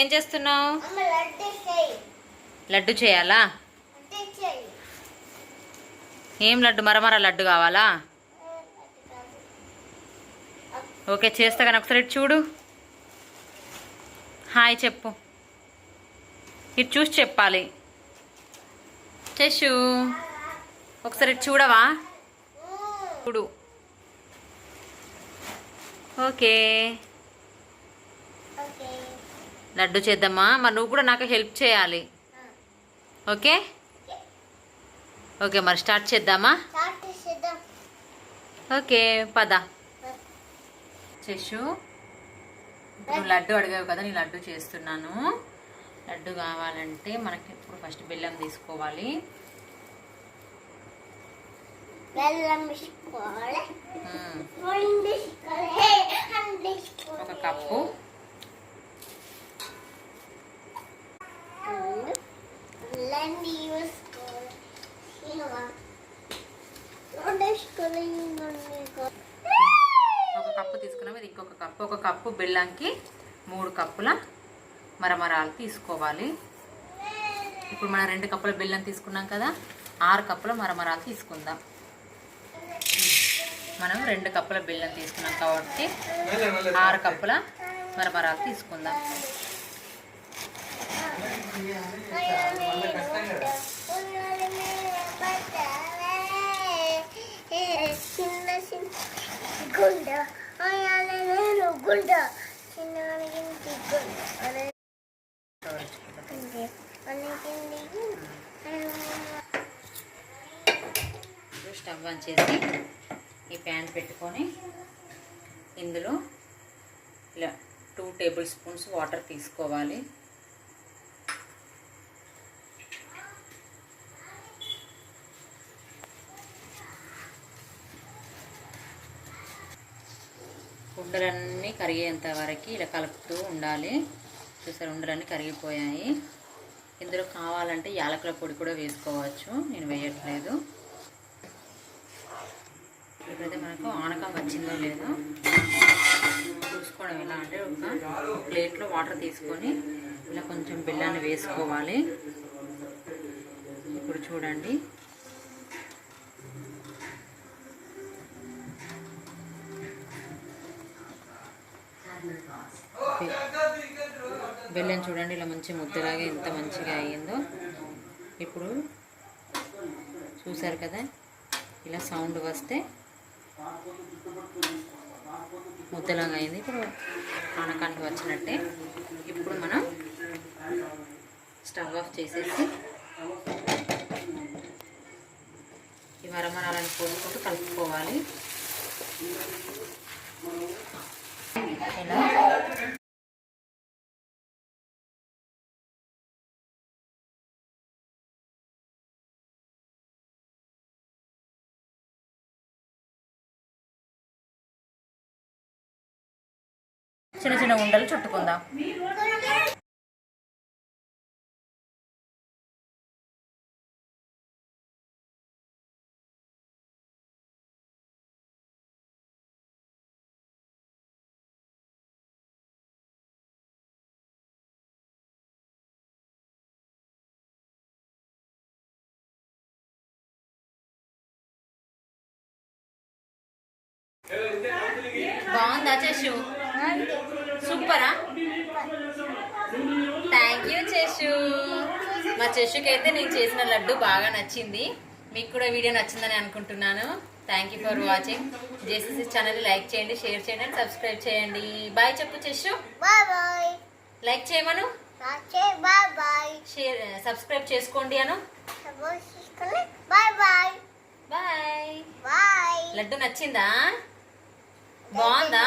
ఏం చేస్తున్నావు? లడ్డు చేయాలా? ఏం లడ్డు? మరమర లడ్డు కావాలా? ఓకే చేస్తా కానీ ఒకసారి ఇటు చూడు. హాయ్ చెప్పు. ఇటు చూసి చెప్పాలి. చేసు ఒకసారి ఇటు చూడవా? చూడు. ఓకే లడ్డు చేద్దామా? మరి నువ్వు కూడా నాకు హెల్ప్ చేయాలి. ఓకే ఓకే మరి స్టార్ట్ చేద్దామా? ఓకే పద. చేసు నువ్వు లడ్డు అడిగావు కదా, నేను లడ్డు చేస్తున్నాను. లడ్డు కావాలంటే మనకి ఇప్పుడు ఫస్ట్ బెల్లం తీసుకోవాలి. ఒక కప్పు. ఒక కప్పు తీసుకున్నాం. ఇది ఇంకొక కప్పు. ఒక కప్పు బెల్లంకి 3 కప్పుల మరమరాలు తీసుకోవాలి. ఇప్పుడు మనం 2 కప్పుల బెల్లం తీసుకున్నాం కదా, 6 కప్పుల మరమరాలు తీసుకుందాం. మనం 2 కప్పుల బెల్లం తీసుకున్నాం కాబట్టి 6 కప్పుల మరమరాలు తీసుకుందాం. స్టవ్ ఆన్ చేసి ఈ ప్యాన్ పెట్టుకొని ఇందులో ఇలా 2 టేబుల్ స్పూన్స్ వాటర్ తీసుకోవాలి. ఉండలన్నీ కరిగేంత వరకు ఇలా కలుపుతూ ఉండాలి. చూసారు ఉండలన్నీ కరిగిపోయాయి. ఇందులో కావాలంటే యాలకుల పొడి కూడా వేసుకోవచ్చు, నేను వేయట్లేదు. ఇప్పుడైతే మనకు ఆనకం వచ్చిందో లేదో చూసుకోవడం. ఎలా అంటే ఒక ప్లేట్లో వాటర్ తీసుకొని ఇలా కొంచెం బెల్లాన్ని వేసుకోవాలి. ఇప్పుడు చూడండి బెల్లం చూడండి ఇలా మంచి ముద్దలాగా ఎంత మంచిగా అయ్యిందో. ఇప్పుడు చూసారు కదా ఇలా సౌండ్ వస్తే ముద్దలాగా అయింది. ఇప్పుడు ఆనకానికి వచ్చినట్టే. ఇప్పుడు మనం స్టవ్ ఆఫ్ చేసేసి ఈ మరమరాలను పోసుకుంటూ కలుపుకోవాలి. ఇలా చిన్న చిన్న ఉండలు చుట్టుకుందాం. బాగుందా చేసు? సూపరా? థ్యాంక్ యూ చేసు. మా చేసుకి అయితే నేను చేసిన లడ్డు బాగా నచ్చింది. మీకు కూడా వీడియో నచ్చిందని అనుకుంటున్నాను. Thank you for watching. JCC channel like చేయండి, షేర్ చేయండి, సబ్స్క్రైబ్ చేయండి. బాయ్ చెప్పు చేసు. లైక్ చేయమను, షేర్ సబ్స్క్రైబ్ చేసుకోండి అను. బాయ్. లడ్డు నచ్చిందా? బాగుందా?